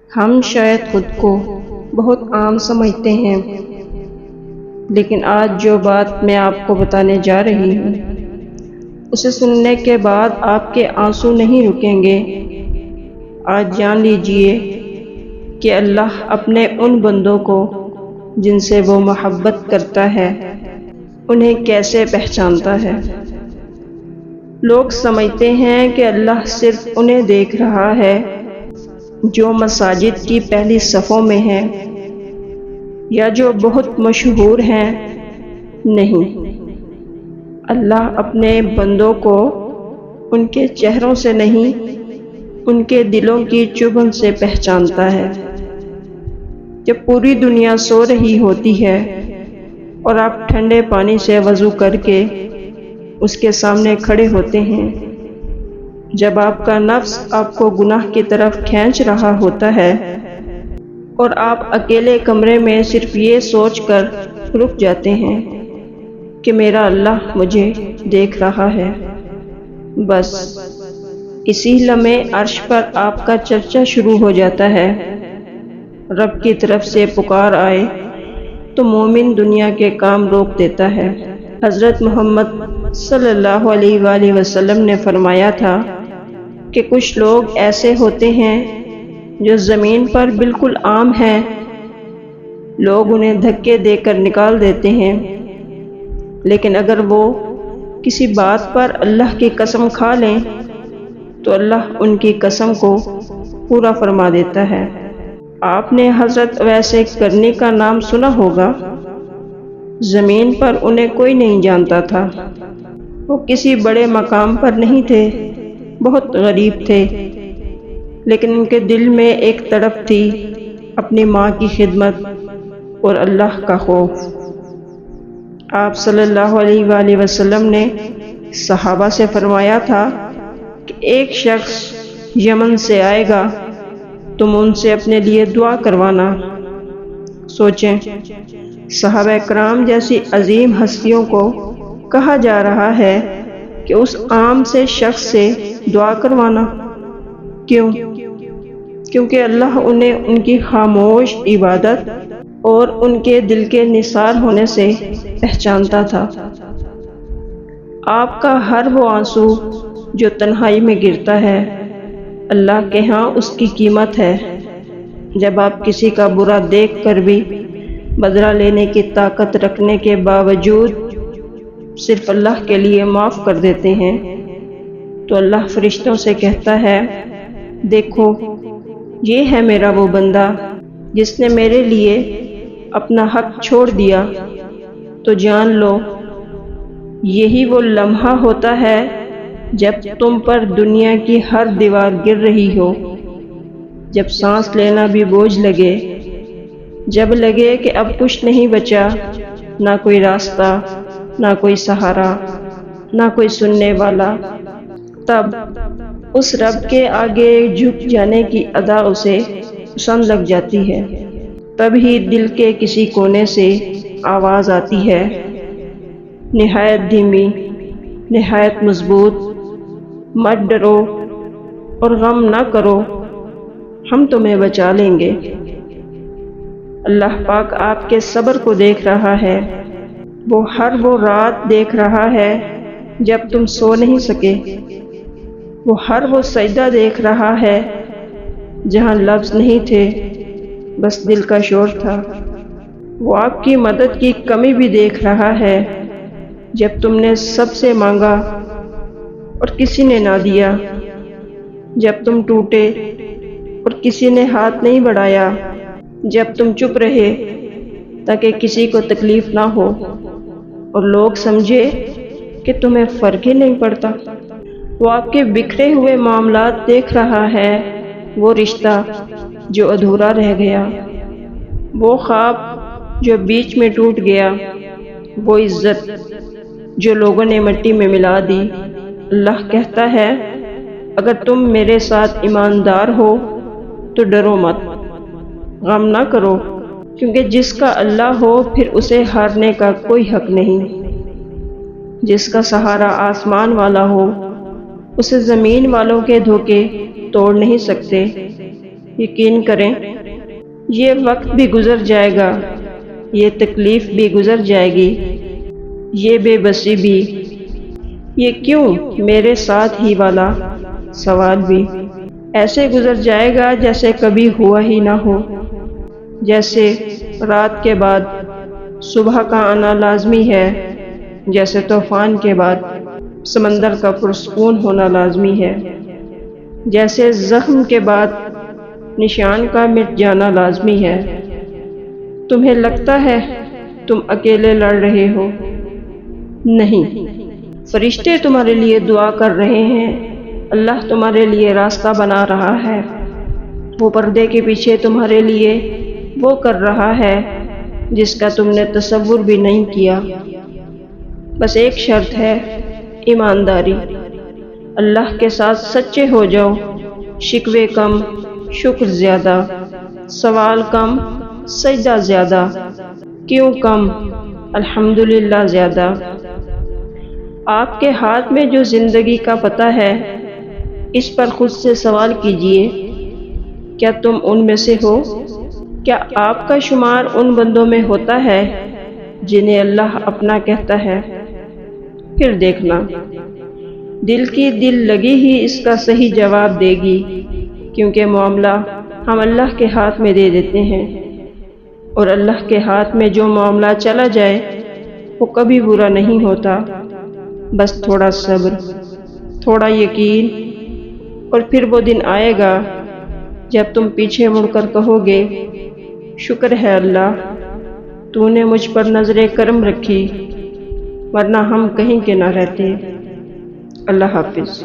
ہم شاید خود کو بہت عام سمجھتے ہیں، لیکن آج جو بات میں آپ کو بتانے جا رہی ہوں اسے سننے کے بعد آپ کے آنسو نہیں رکیں گے۔ آج جان لیجئے کہ اللہ اپنے ان بندوں کو جن سے وہ محبت کرتا ہے انہیں کیسے پہچانتا ہے۔ لوگ سمجھتے ہیں کہ اللہ صرف انہیں دیکھ رہا ہے جو مساجد کی پہلی صفوں میں ہیں یا جو بہت مشہور ہیں۔ نہیں، اللہ اپنے بندوں کو ان کے چہروں سے نہیں، ان کے دلوں کی چبھن سے پہچانتا ہے۔ جب پوری دنیا سو رہی ہوتی ہے اور آپ ٹھنڈے پانی سے وضو کر کے اس کے سامنے کھڑے ہوتے ہیں، جب آپ کا نفس آپ کو گناہ کی طرف کھینچ رہا ہوتا ہے اور آپ اکیلے کمرے میں صرف یہ سوچ کر رک جاتے ہیں کہ میرا اللہ مجھے دیکھ رہا ہے، بس اسی لمحے عرش پر آپ کا چرچا شروع ہو جاتا ہے۔ رب کی طرف سے پکار آئے تو مومن دنیا کے کام روک دیتا ہے۔ حضرت محمد صلی اللہ علیہ وآلہ وسلم نے فرمایا تھا کہ کچھ لوگ ایسے ہوتے ہیں جو زمین پر بالکل عام ہیں، لوگ انہیں دھکے دے کر نکال دیتے ہیں، لیکن اگر وہ کسی بات پر اللہ کی قسم کھا لیں تو اللہ ان کی قسم کو پورا فرما دیتا ہے۔ آپ نے حضرت اویس کرنی کا نام سنا ہوگا۔ زمین پر انہیں کوئی نہیں جانتا تھا، وہ کسی بڑے مقام پر نہیں تھے، بہت غریب تھے، لیکن ان کے دل میں ایک تڑپ تھی اپنی ماں کی خدمت اور اللہ کا خوف۔ آپ صلی اللہ علیہ وآلہ وسلم نے صحابہ سے فرمایا تھا کہ ایک شخص یمن سے آئے گا، تم ان سے اپنے لیے دعا کروانا۔ سوچیں، صحابہ کرام جیسی عظیم ہستیوں کو کہا جا رہا ہے کہ اس عام سے شخص سے دعا کروانا۔ کیوں؟ کیونکہ اللہ انہیں ان کی خاموش عبادت اور ان کے دل کے نثار ہونے سے پہچانتا تھا۔ آپ کا ہر وہ آنسو جو تنہائی میں گرتا ہے، اللہ کے ہاں اس کی قیمت ہے۔ جب آپ کسی کا برا دیکھ کر بھی بدلہ لینے کی طاقت رکھنے کے باوجود صرف اللہ کے لیے معاف کر دیتے ہیں، تو اللہ فرشتوں سے کہتا ہے، دیکھو یہ ہے میرا وہ بندہ جس نے میرے لیے اپنا حق چھوڑ دیا۔ تو جان لو یہی وہ لمحہ ہوتا ہے جب تم پر دنیا کی ہر دیوار گر رہی ہو، جب سانس لینا بھی بوجھ لگے، جب لگے کہ اب کچھ نہیں بچا، نہ کوئی راستہ، نہ کوئی سہارا، نہ کوئی سننے والا۔ تب اس رب کے آگے جھک جانے کی ادا اسے پسند لگ جاتی ہے۔ تب ہی دل کے کسی کونے سے آواز آتی ہے، نہایت دھیمی، نہایت مضبوط، مت ڈرو اور غم نہ کرو، ہم تمہیں بچا لیں گے۔ اللہ پاک آپ کے صبر کو دیکھ رہا ہے، وہ ہر وہ رات دیکھ رہا ہے جب تم سو نہیں سکے، وہ ہر وہ سجدہ دیکھ رہا ہے جہاں لفظ نہیں تھے، بس دل کا شور تھا۔ وہ آپ کی مدد کی کمی بھی دیکھ رہا ہے جب تم نے سب سے مانگا اور کسی نے نہ دیا، جب تم ٹوٹے اور کسی نے ہاتھ نہیں بڑھایا، جب تم چپ رہے تاکہ کسی کو تکلیف نہ ہو اور لوگ سمجھے کہ تمہیں فرق ہی نہیں پڑتا۔ وہ آپ کے بکھرے ہوئے معاملات دیکھ رہا ہے، وہ رشتہ جو ادھورا رہ گیا، وہ خواب جو بیچ میں ٹوٹ گیا، وہ عزت جو لوگوں نے مٹی میں ملا دی۔ اللہ کہتا ہے، اگر تم میرے ساتھ ایماندار ہو تو ڈرو مت، غم نہ کرو، کیونکہ جس کا اللہ ہو پھر اسے ہارنے کا کوئی حق نہیں۔ جس کا سہارا آسمان والا ہو اسے زمین والوں کے دھوکے توڑ نہیں سکتے۔ یقین کریں یہ وقت بھی گزر جائے گا، یہ تکلیف بھی گزر جائے گی، یہ بے بسی بھی، یہ کیوں میرے ساتھ ہی والا سوال بھی ایسے گزر جائے گا جیسے کبھی ہوا ہی نہ ہو، جیسے رات کے بعد صبح کا آنا لازمی ہے، جیسے طوفان کے بعد سمندر کا پرسکون ہونا لازمی ہے، جیسے زخم کے بعد نشان کا مٹ جانا لازمی ہے۔ تمہیں لگتا ہے تم اکیلے لڑ رہے ہو؟ نہیں، فرشتے تمہارے لیے دعا کر رہے ہیں، اللہ تمہارے لیے راستہ بنا رہا ہے، وہ پردے کے پیچھے تمہارے لیے وہ کر رہا ہے جس کا تم نے تصور بھی نہیں کیا۔ بس ایک شرط ہے، ایمانداری۔ اللہ کے ساتھ سچے ہو جاؤ، شکوے کم، شکر زیادہ، سوال کم، سجدہ زیادہ، کیوں کم، الحمدللہ زیادہ۔ آپ کے ہاتھ میں جو زندگی کا پتہ ہے، اس پر خود سے سوال کیجئے، کیا تم ان میں سے ہو؟ کیا آپ کا شمار ان بندوں میں ہوتا ہے جنہیں اللہ اپنا کہتا ہے؟ پھر دیکھنا، دل کی دل لگی ہی اس کا صحیح جواب دے گی، کیونکہ معاملہ ہم اللہ کے ہاتھ میں دے دیتے ہیں، اور اللہ کے ہاتھ میں جو معاملہ چلا جائے وہ کبھی برا نہیں ہوتا۔ بس تھوڑا صبر، تھوڑا یقین، اور پھر وہ دن آئے گا جب تم پیچھے مڑ کر کہو گے، شکر ہے اللہ، تو نے مجھ پر نظر کرم رکھی، ورنہ ہم کہیں کے نہ رہتے۔ اللہ حافظ۔